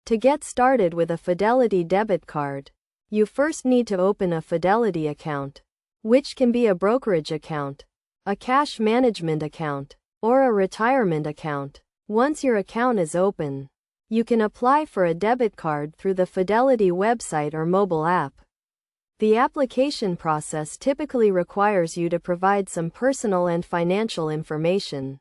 To get started with a Fidelity debit card, you first need to open a Fidelity account, which can be a brokerage account, a cash management account, or a retirement account. Once your account is open, you can apply for a debit card through the Fidelity website or mobile app. The application process typically requires you to provide some personal and financial information,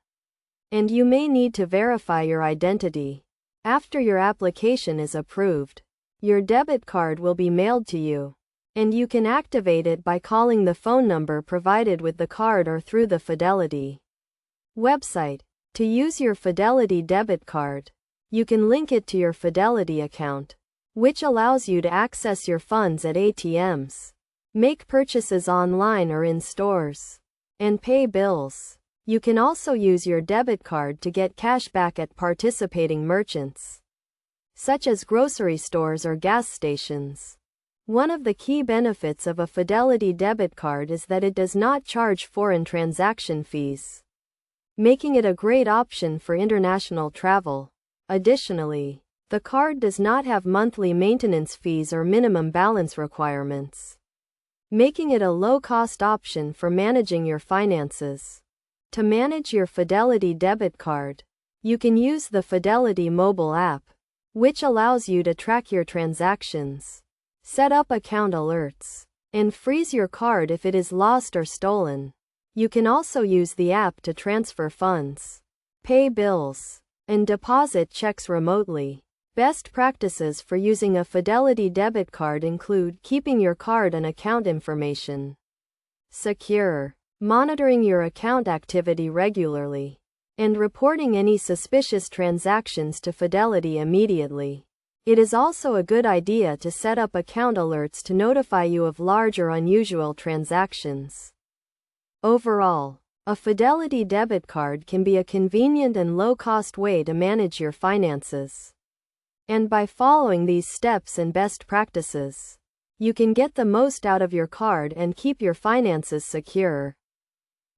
and you may need to verify your identity. After your application is approved, your debit card will be mailed to you, and you can activate it by calling the phone number provided with the card or through the Fidelity website. To use your Fidelity debit card, you can link it to your Fidelity account, which allows you to access your funds at ATMs, make purchases online or in stores, and pay bills. You can also use your debit card to get cash back at participating merchants, such as grocery stores or gas stations. One of the key benefits of a Fidelity debit card is that it does not charge foreign transaction fees, making it a great option for international travel. Additionally, the card does not have monthly maintenance fees or minimum balance requirements, making it a low-cost option for managing your finances. To manage your Fidelity debit card, you can use the Fidelity mobile app, which allows you to track your transactions, set up account alerts, and freeze your card if it is lost or stolen. You can also use the app to transfer funds, pay bills, and deposit checks remotely. Best practices for using a Fidelity debit card include keeping your card and account information secure, monitoring your account activity regularly, and reporting any suspicious transactions to Fidelity immediately. It is also a good idea to set up account alerts to notify you of large or unusual transactions. Overall, a Fidelity debit card can be a convenient and low-cost way to manage your finances. And by following these steps and best practices, you can get the most out of your card and keep your finances secure.